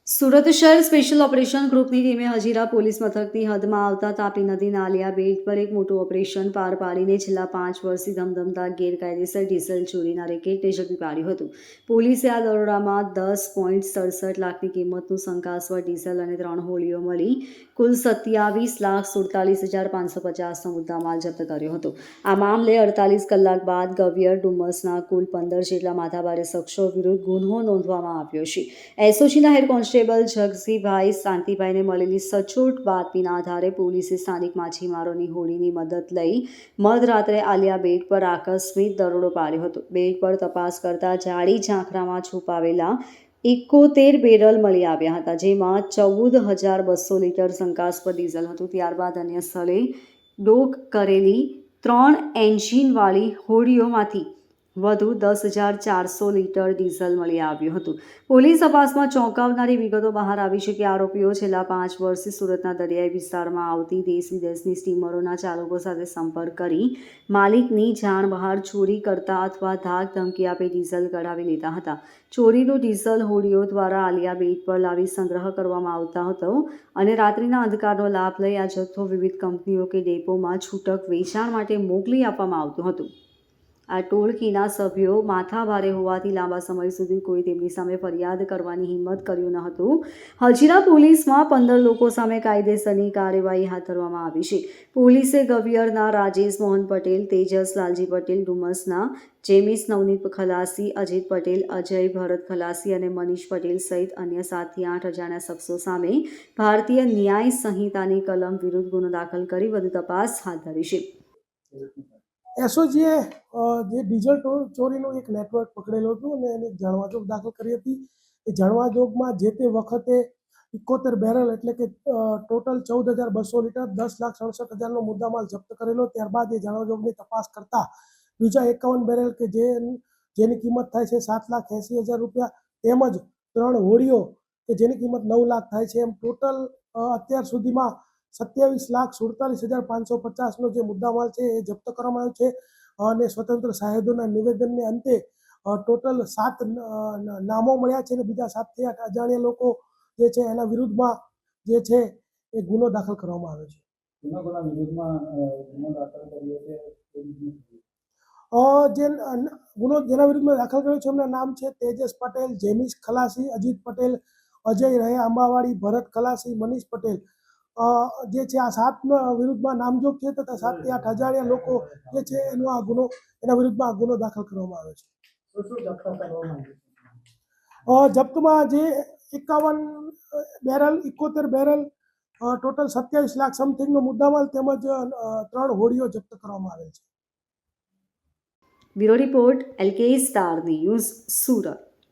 સુરત શહેર special operation ગ્રુપની ટીમે હજીરા પોલીસ મથકની હદમાં આવતા તાપી નદીના આલિયા બેટ પર એક મોટું ઓપરેશન પાર પાડીને છેલ્લા 5 વર્ષથી ધમધમતા ગેરકાયદેસર ડીઝલ ચોરીના રેકેટને ઝડપી પાડ્યું હતું. પોલીસે આ દરોડામાં 10.67 લાખની કિંમતનું શંકાસ્પદ ડીઝલ અને 3 હોડીઓ મળી કુલ 27,47,550નો મુદ્દામાલ જપ્ત કર્યો હતો. આ મામલે 48 કલાક બાદ ગવિયર ડુમસના કુલ 15 જેટલા માથાભારે શખ્સો વિરુદ્ધ ગુન્હો નોંધવામાં આવ્યો છે. એસઓજીના હેડ કોન્સ્ટેબલ જગસીભાઈ શાંતિભાઈને મળેલી સચોટ બાતમીના આધારે પોલીસે સ્થાનિક માછીમારોની હોડીની મદદ લઈ મધરાત્રે આલિયા બેટ પર આકસ્મિક દરોડો પાડ્યો હતો. બેટ પર તપાસ કરતા જાડી ઝાંખરામાં છુપાવેલા 71 બેરલ મળી આવ્યા હતા, જેમાં 14,200 લીટર શંકાસ્પદ ડીઝલ હતું. ત્યારબાદ અન્ય સ્થળે ડોક કરેલી 3 એન્જિનવાળી હોડીઓમાંથી વધુ 10,400 લીટર ડીઝલ મળી આવ્યું હતું. પોલીસ તપાસમાં ચોંકાવનારી વિગતો બહાર આવી છે કે આરોપીઓ છેલ્લા 5 વર્ષથી સુરતના દરિયાઈ વિસ્તારમાં આવતી દેશ વિદેશની સ્ટીમરોના ચાલકો સાથે સંપર્ક કરી માલિકની જાણ બહાર ચોરી કરતા અથવા ધાક ધમકી આપી ડીઝલ કઢાવી લેતા હતા. ચોરીનું ડીઝલ હોડીઓ દ્વારા આલિયા બેટ પર લાવી સંગ્રહ કરવામાં આવતો હતો અને રાત્રિના અંધકારનો લાભ લઈ આ જથ્થો વિવિધ કંપનીઓ કે ડેપોમાં છૂટક વેચાણ માટે મોકલી આપવામાં આવતું હતું. આ ટોળકીના સભ્યો માથાભારે હોવાથી લાંબા સમય સુધી કોઈ તેમની સામે ફરિયાદ કરવાની હિંમત કર્યું ન હતું. હજીરા પોલીસમાં 15 લોકો સામે કાયદેસરની કાર્યવાહી હાથ ધરવામાં આવી છે. પોલીસે ગવિયરના રાજેશ મોહન પટેલ, તેજસ લાલજી પટેલ, ડુમસના જેમિસ નવનીત ખલાસી, અજીત પટેલ, અજય ભરત ખલાસી અને મનીષ પટેલ સહિત અન્ય 7 થી 8 અજાણ્યા શખ્સો સામે ભારતીય ન્યાય સંહિતાની કલમ વિરુદ્ધ ગુનો દાખલ કરી વધુ તપાસ હાથ ધરી છે. એસઓજીએ જે ડીઝલ ચોરીનું એક નેટવર્ક પકડેલું હતું અને એને જાણવાજોગ દાખલ કરી હતી. એ જાણવાજોગમાં જે તે વખતે 71 બેરલ એટલે કે ટોટલ 14,200 લીટર 10,67,000નો મુદ્દામાલ જપ્ત કરેલો. ત્યારબાદ એ જાણવાજોગની તપાસ કરતા બીજા 51 બેરલ કે જેની કિંમત થાય છે 7,80,000 રૂપિયા, તેમજ 3 હોડીઓ કે જેની કિંમત 9 લાખ થાય છે, એમ ટોટલ અત્યાર સુધીમાં 27,47,550નો જે મુદ્દામાલ છે એ જપ્ત કરવામાં આવ્યો છે. અને સ્વતંત્ર સાહેદોના નિવેદનને અંતે ટોટલ 7 નામો મળ્યા છે અને બીજા 7 થી 8 અજાણ્યા લોકો જે છે એના વિરુદ્ધમાં જે છે એ ગુનો દાખલ કરવામાં આવ્યો છે. જેના વિરુદ્ધમાં દાખલ કર્યો છે એમના નામ છે તેજસ પટેલ, જેમિસ ખલાસી, અજીત પટેલ, અજય રહે આંબાવાડી, ભરત ખલાસી, મનીષ પટેલ. જે છે આ 7 વિરુદ્ધમાં નામજોગ છે તથા 7 થી 8 અજાણ્યા લોકો જે છે એના વિરુદ્ધમાં આ ગુનો દાખલ કરવામાં આવ્યો છે. જપ્તમાં જે 51 બેરલ, 71 બેરલ, ટોટલ 27 લાખ સમથિંગનો મુદ્દામાલ તેમજ 3 હોડીઓ જપ્ત કરવામાં આવેલ છે. Bureau report LK star news, Surat.